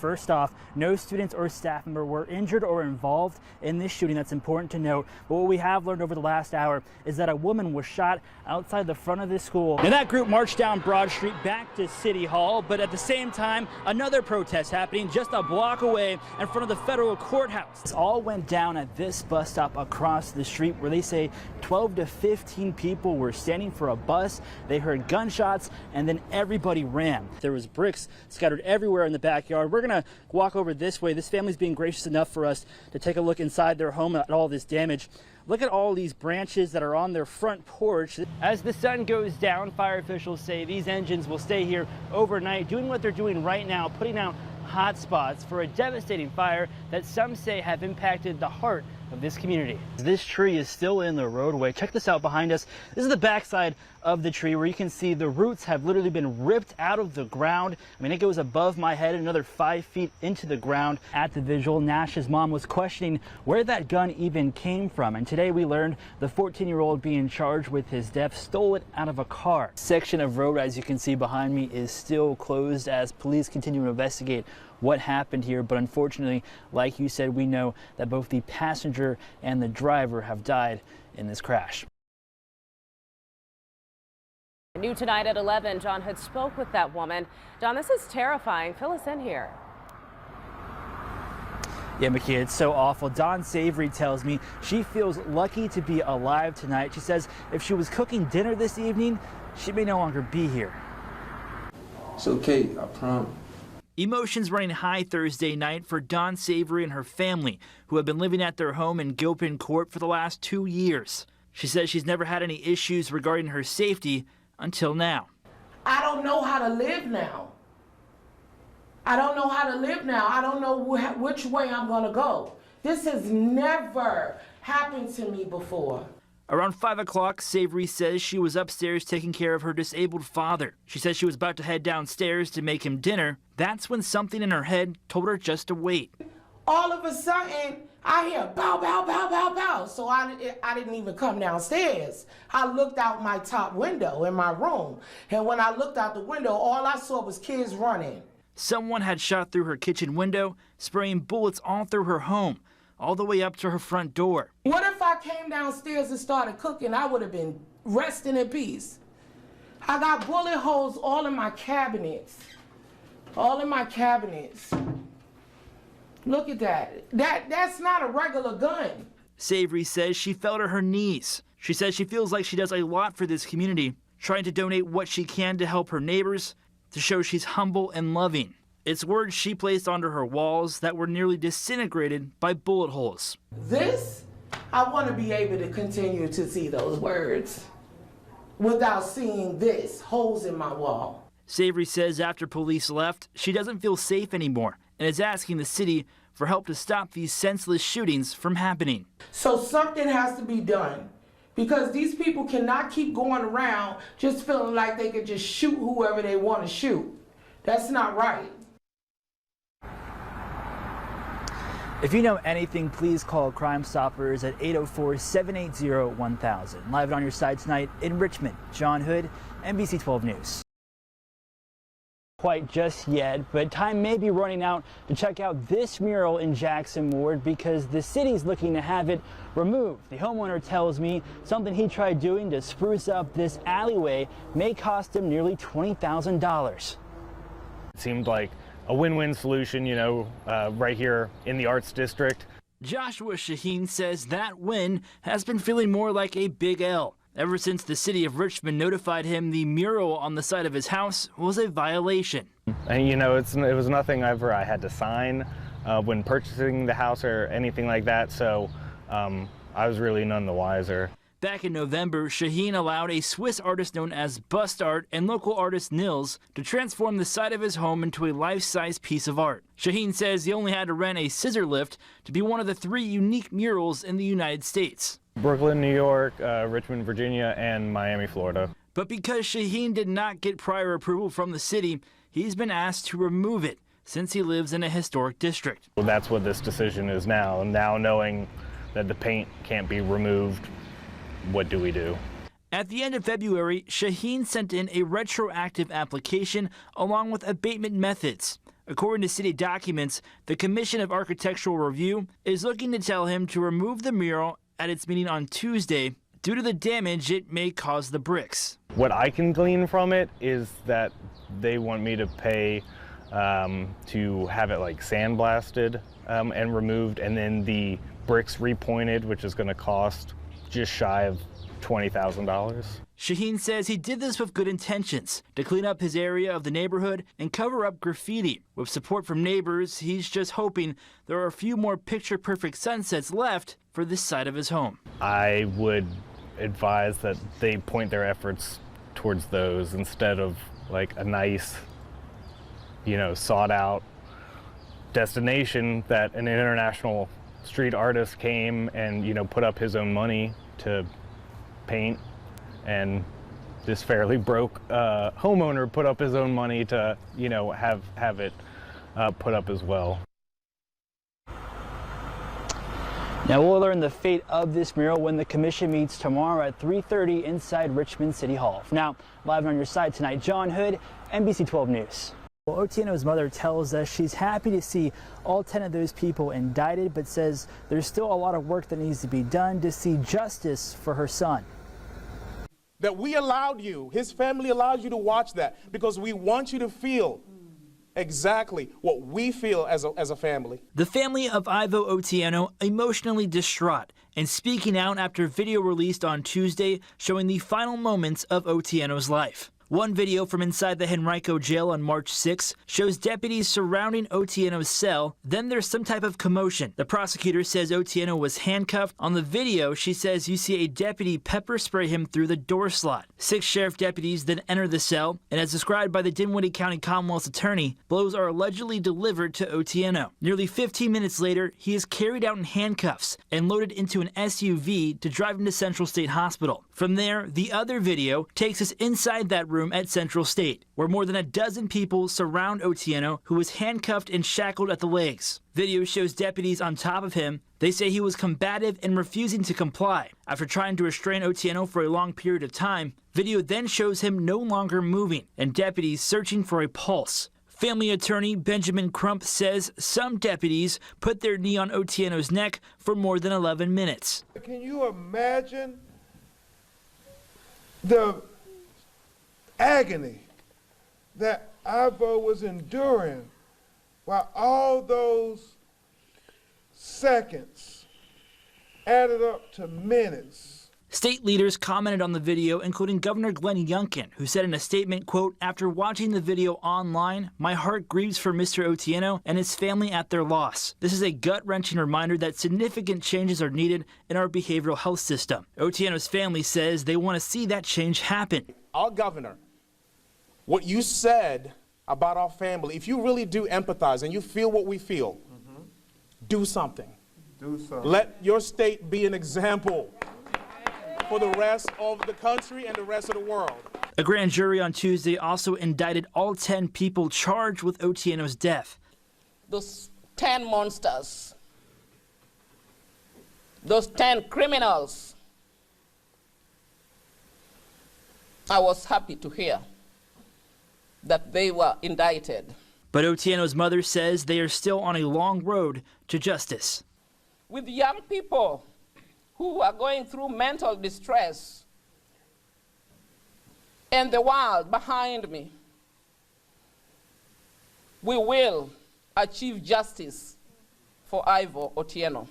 First off, no students or staff member were injured or involved in this shooting. That's important to note. But what we have learned over the last hour is that a woman was shot outside the front of this school. And that group marched down Broad Street back to City Hall, but at the same time, another protest happening just a block away in front of the federal courthouse. This all went down at this bus stop across the street where they say 12 to 15 people were standing for a bus. They heard gunshots and then everybody ran. There was bricks scattered everywhere in the backyard. We're gonna walk over this way. This family's being gracious enough for us to take a look inside their home at all this damage. Look at all these branches that are on their front porch. As the sun goes down, fire officials say these engines will stay here overnight, doing what they're doing right now, putting out hot spots for a devastating fire that some say have impacted the heart of this community. This tree is still in the roadway. Check this out behind us. This is the backside of the tree where you can see the roots have literally been ripped out of the ground. I mean, it goes above my head, another 5 feet into the ground. At the vigil, Nash's mom was questioning where that gun even came from. And today we learned the 14-year-old being charged with his death stole it out of a car. Section of road, as you can see behind me, is still closed as police continue to investigate what happened here. But unfortunately, like you said, we know that both the passenger and the driver have died in this crash. New tonight at 11, John Hood spoke with that woman. John, this is terrifying. Fill us in here. Yeah, Mickey, it's so awful. Dawn Savory tells me she feels lucky to be alive tonight. She says if she was cooking dinner this evening, she may no longer be here. It's okay, I promise. Emotions running high Thursday night for Dawn Savory and her family, who have been living at their home in Gilpin Court for the last 2 years. She says she's never had any issues regarding her safety until now. I don't know how to live now. I don't know how to live now. I don't know which way I'm going to go. This has never happened to me before. Around 5 o'clock, Savory says she was upstairs taking care of her disabled father. She says she was about to head downstairs to make him dinner. That's when something in her head told her just to wait. All of a sudden, I hear bow, bow, bow, bow, bow. So I didn't even come downstairs. I looked out my top window in my room. And when I looked out the window, all I saw was kids running. Someone had shot through her kitchen window, spraying bullets all through her home, all the way up to her front door. What if I came downstairs and started cooking? I would have been resting in peace. I got bullet holes all in my cabinets. All in my cabinets. Look at that. That's not a regular gun. Savory says she fell to her knees. She says she feels like she does a lot for this community, trying to donate what she can to help her neighbors, to show she's humble and loving. It's words she placed onto her walls that were nearly disintegrated by bullet holes. This, I want to be able to continue to see those words without seeing this, holes in my wall. Savory says after police left, she doesn't feel safe anymore and is asking the city for help to stop these senseless shootings from happening. So something has to be done, because these people cannot keep going around just feeling like they could just shoot whoever they want to shoot. That's not right. If you know anything, please call Crime Stoppers at 804-780-1000. Live on your side tonight in Richmond, John Hood, NBC 12 News. Quite just yet, but time may be running out to check out this mural in Jackson Ward because the city's looking to have it removed. The homeowner tells me something he tried doing to spruce up this alleyway may cost him nearly $20,000. It seemed like a win-win solution, you know, right here in the Arts District. Joshua Shaheen says that win has been feeling more like a big L ever since the city of Richmond notified him the mural on the side of his house was a violation. And you know, it was nothing ever I had to sign when purchasing the house or anything like that, so I was really none the wiser. Back in November, Shaheen allowed a Swiss artist known as Bust Art and local artist Nils to transform the side of his home into a life-size piece of art. Shaheen says he only had to rent a scissor lift to be one of the 3 unique murals in the United States. Brooklyn, New York, Richmond, Virginia, and Miami, Florida. But because Shaheen did not get prior approval from the city, he's been asked to remove it since he lives in a historic district. Well, that's what this decision is now. Now knowing that the paint can't be removed, what do we do? At the end of February, Shaheen sent in a retroactive application along with abatement methods. According to city documents, the Commission of Architectural Review is looking to tell him to remove the mural at its meeting on Tuesday due to the damage it may cause the bricks. What I can glean from it is that they want me to pay to have it like sandblasted and removed, and then the bricks repointed, which is going to cost just shy of $20,000. Shaheen says he did this with good intentions, to clean up his area of the neighborhood and cover up graffiti. With support from neighbors, he's just hoping there are a few more picture-perfect sunsets left for this side of his home. I would advise that they point their efforts towards those instead of like a nice, sought out destination that an international street artist came and, put up his own money to paint, and this fairly broke homeowner put up his own money to, have it put up as well. Now we'll learn the fate of this mural when the commission meets tomorrow at 3:30 inside Richmond City Hall. For now, live on your side tonight, John Hood, NBC 12 News. Well, Otieno's mother tells us she's happy to see all 10 of those people indicted, but says there's still a lot of work that needs to be done to see justice for her son. That we allowed you, his family allowed you to watch that because we want you to feel exactly what we feel as a family. The family of Ivo Otieno emotionally distraught and speaking out after video released on Tuesday showing the final moments of Otieno's life. One video from inside the Henrico jail on March 6 shows deputies surrounding Otieno's cell. Then there's some type of commotion. The prosecutor says Otieno was handcuffed. On the video, she says you see a deputy pepper spray him through the door slot. 6 sheriff deputies then enter the cell, and as described by the Dinwiddie County Commonwealth's attorney, blows are allegedly delivered to Otieno. Nearly 15 minutes later, he is carried out in handcuffs and loaded into an SUV to drive him to Central State Hospital. From there, the other video takes us inside that room at Central State, where more than a dozen people surround Otieno, who is handcuffed and shackled at the legs. Video shows deputies on top of him. They say he was combative and refusing to comply. After trying to restrain Otieno for a long period of time, video then shows him no longer moving and deputies searching for a pulse. Family attorney Benjamin Crump says some deputies put their knee on Otieno's neck for more than 11 minutes. Can you imagine the agony that Ivo was enduring while all those seconds added up to minutes? State leaders commented on the video, including Governor Glenn Youngkin, who said in a statement, quote, "After watching the video online, my heart grieves for Mr. Otieno and his family at their loss. This is a gut-wrenching reminder that significant changes are needed in our behavioral health system." Otieno's family says they want to see that change happen. Our governor, what you said about our family, if you really do empathize and you feel what we feel, do something. Do something. Let your state be an example for the rest of the country and the rest of the world. A grand jury on Tuesday also indicted all 10 people charged with Otieno's death. Those 10 monsters, those 10 criminals, I was happy to hear that they were indicted. But Otieno's mother says they are still on a long road to justice. With young people who are going through mental distress and the world behind me, we will achieve justice for Ivo Otieno.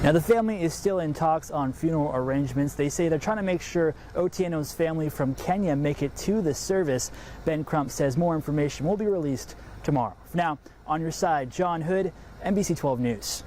Now, the family is still in talks on funeral arrangements. They say they're trying to make sure Otieno's family from Kenya make it to the service. Ben Crump says more information will be released tomorrow. For now, on your side, John Hood, NBC 12 News.